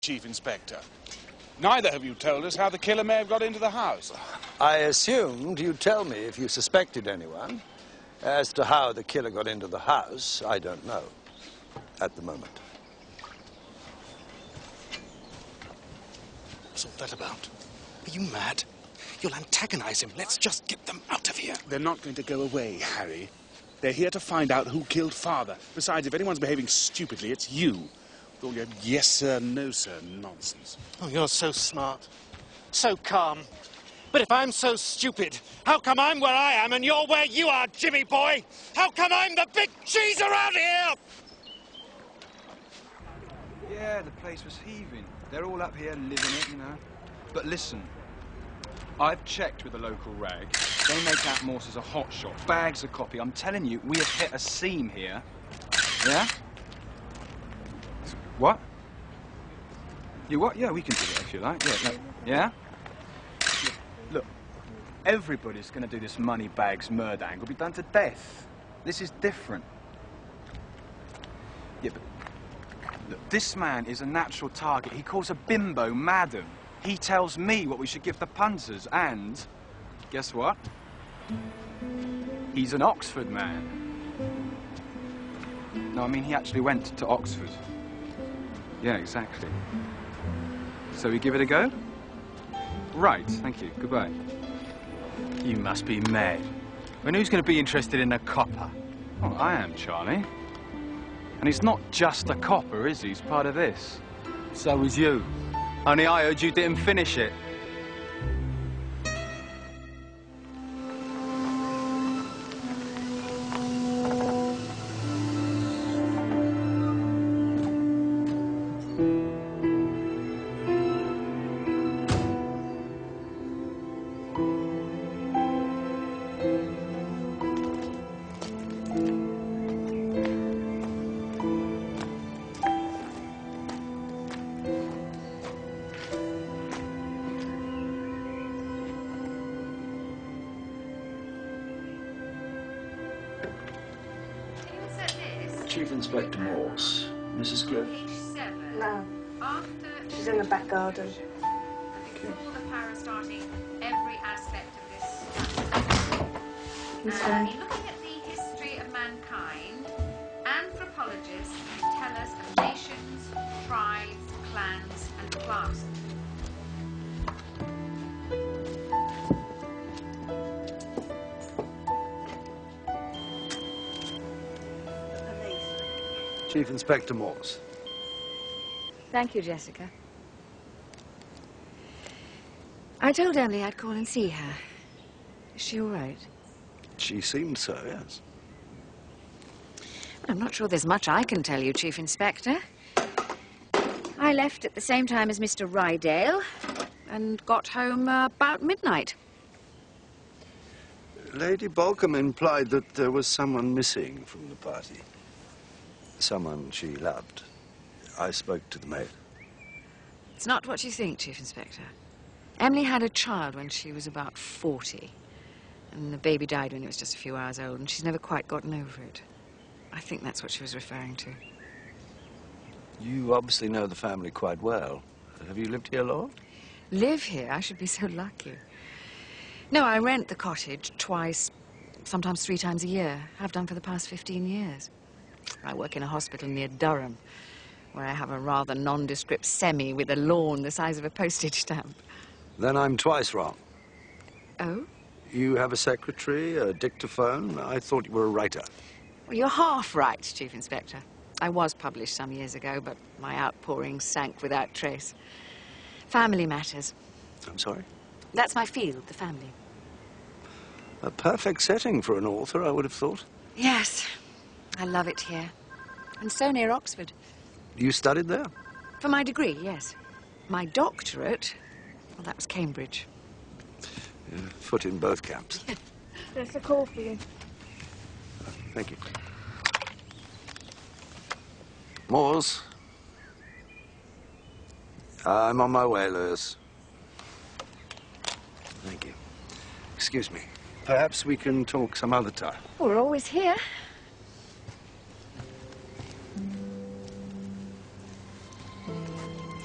Chief Inspector. Neither have you told us how the killer may have got into the house. I assumed you'd tell me if you suspected anyone. As to how the killer got into the house, I don't know at the moment. What's all that about? Are you mad? You'll antagonize him. Let's just get them out of here. They're not going to go away, Harry. They're here to find out who killed Father. Besides, if anyone's behaving stupidly, it's you. With all your yes, sir, no, sir nonsense. Oh, you're so smart. So calm. But if I'm so stupid, how come I'm where I am and you're where you are, Jimmy boy? How come I'm the big cheese around here? Yeah, the place was heaving. They're all up here living it, you know. But listen, I've checked with the local rag. They make out Morse as a hotshot. Bags of copy. I'm telling you, we have hit a seam here. Yeah? What? You what? Yeah, we can do it if you like. Yeah, no. Yeah? Look, everybody's going to do this money bags murder angle. Be done to death. This is different. Yeah, but look, this man is a natural target. He calls a bimbo madam. He tells me what we should give the punters, and guess what? He's an Oxford man. No, I mean, he actually went to Oxford. Yeah, exactly. So we give it a go? Right, thank you. Goodbye. You must be mad. When who's going to be interested in a copper? Well, I am, Charlie. And he's not just a copper, is he? He's part of this. So was you. Only I heard you didn't finish it. Chief Inspector Morse. Mrs. Cliff? No. She's in the back garden. Before the parastating every aspect of this study. Looking at the history of mankind, anthropologists tell us of nations, tribes, clans, and classes. Chief Inspector Morse. Thank you, Jessica. I told Emily I'd call and see her. Is she all right? She seemed so, yes. I'm not sure there's much I can tell you, Chief Inspector. I left at the same time as Mr. Rydale and got home about midnight. Lady Balcom implied that there was someone missing from the party. Someone she loved. I spoke to the maid. It's not what you think, Chief Inspector. Emily had a child when she was about 40. And the baby died when it was just a few hours old, and she's never quite gotten over it. I think that's what she was referring to. You obviously know the family quite well. Have you lived here long? Live here? I should be so lucky. No, I rent the cottage twice, sometimes 3 times a year. I've done for the past 15 years. I work in a hospital near Durham, where I have a rather nondescript semi with a lawn the size of a postage stamp. Then I'm twice wrong. Oh? You have a secretary, a dictaphone. I thought you were a writer. Well, you're half right, Chief Inspector. I was published some years ago, but my outpourings sank without trace. Family matters. I'm sorry? That's my field, the family. A perfect setting for an author, I would have thought. Yes. I love it here. And so near Oxford. You studied there? For my degree, yes. My doctorate, well, that was Cambridge. Foot in both camps. There's a call for you. Thank you. Morse. I'm on my way, Lewis. Thank you. Excuse me. Perhaps we can talk some other time. We're always here.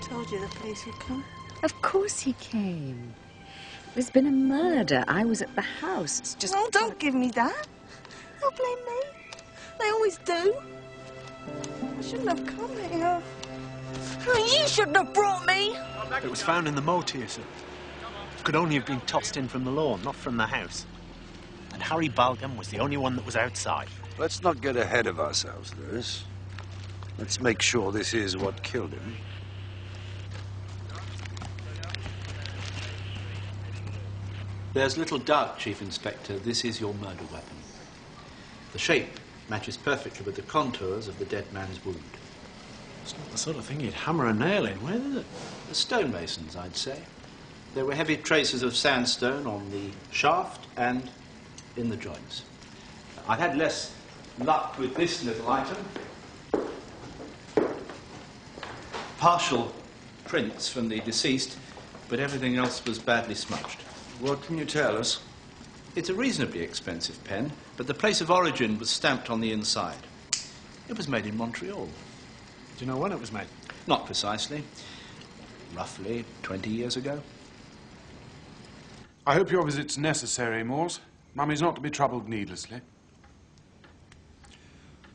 Told told you the police would come. Of course he came. There's been a murder. I was at the house. It's just... Oh, don't give me that. They'll blame me. They always do. I shouldn't have come here. Oh, you shouldn't have brought me. It was found in the moat here, sir. It could only have been tossed in from the lawn, not from the house. And Harry Balcom was the only one that was outside. Let's not get ahead of ourselves, Lewis. Let's make sure this is what killed him. There's little doubt, Chief Inspector, this is your murder weapon. The shape matches perfectly with the contours of the dead man's wound. It's not the sort of thing you'd hammer a nail in with, is it? The stonemasons, I'd say. There were heavy traces of sandstone on the shaft and in the joints. I've had less luck with this little item. Partial prints from the deceased, but everything else was badly smudged. What can you tell us? It's a reasonably expensive pen, but the place of origin was stamped on the inside. It was made in Montreal. Do you know when it was made? Not precisely. Roughly 20 years ago. I hope your visit's necessary, Morse. Mummy's not to be troubled needlessly.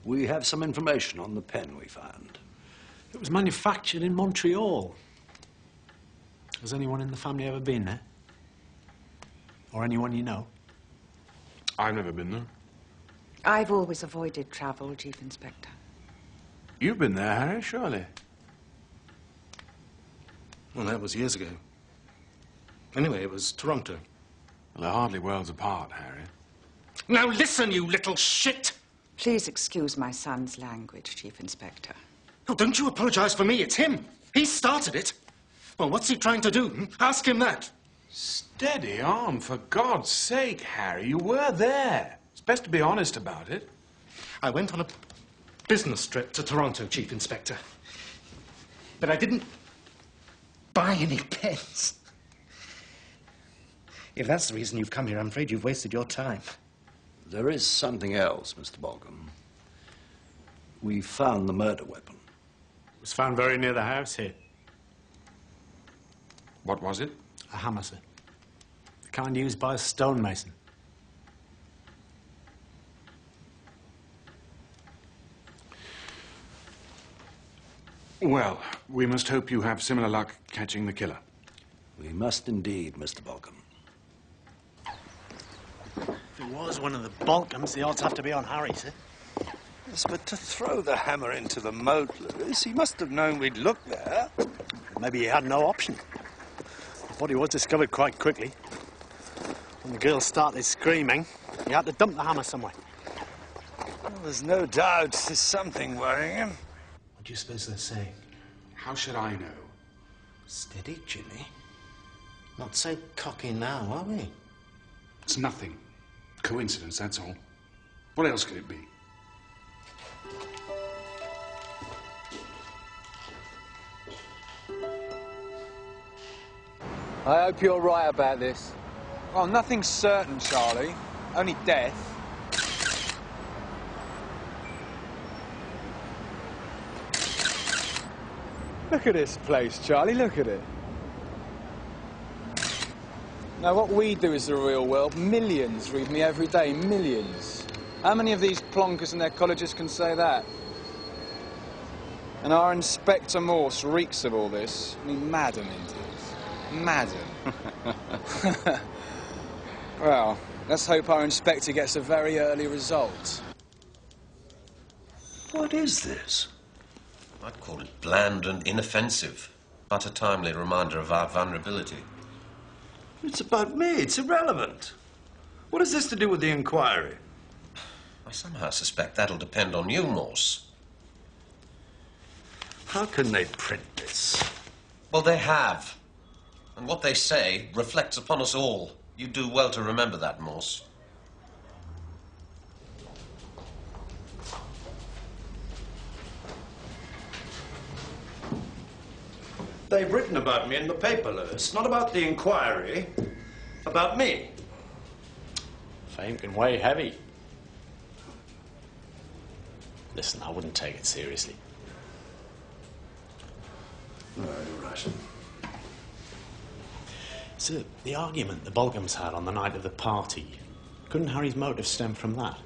We have some information on the pen we found. It was manufactured in Montreal. Has anyone in the family ever been there? Or anyone you know? I've never been there. I've always avoided travel, Chief Inspector. You've been there, Harry, surely. Well, that was years ago. Anyway, it was Toronto. Well, they're hardly worlds apart, Harry. Now listen, you little shit! Please excuse my son's language, Chief Inspector. Oh, don't you apologize for me. It's him. He started it. Well, what's he trying to do? Ask him that. Steady on, for God's sake, Harry. You were there. It's best to be honest about it. I went on a business trip to Toronto, Chief Inspector. But I didn't buy any pens. If that's the reason you've come here, I'm afraid you've wasted your time. There is something else, Mr. Balcom. We found the murder weapon. It was found very near the house here. What was it? A hammer, sir. The kind used by a stonemason. Well, we must hope you have similar luck catching the killer. We must indeed, Mr. Balcom. If it was one of the Balcoms, the odds have to be on Harry, sir. Yes, but to throw the hammer into the moat, Lewis, he must have known we'd look there. Maybe he had no option. The body was discovered quite quickly. When the girls started screaming, he had to dump the hammer somewhere. Well, there's no doubt there's something worrying him. What do you suppose they're saying? How should I know? Steady, Jimmy. Not so cocky now, are we? It's nothing. Coincidence, that's all. What else could it be? I hope you're right about this. Well, nothing's certain, Charlie. Only death. Look at this place, Charlie. Look at it. Now, what we do is the real world. Millions read me every day. Millions. How many of these plonkers and their colleges can say that? And our Inspector Morse reeks of all this. I mean, madam, indeed. Madam. Well, let's hope our inspector gets a very early result. What is this? I'd call it bland and inoffensive, but a timely reminder of our vulnerability. It's about me. It's irrelevant. What has this to do with the inquiry? I somehow suspect that'll depend on you, Morse. How can they print this? Well, they have. And what they say reflects upon us all. You do well to remember that, Morse. They've written about me in the paper, Lewis. Not about the inquiry. About me. Fame can weigh heavy. Listen, I wouldn't take it seriously. No, you're right. So, the argument the Bolgams had on the night of the party, couldn't Harry's motive stem from that?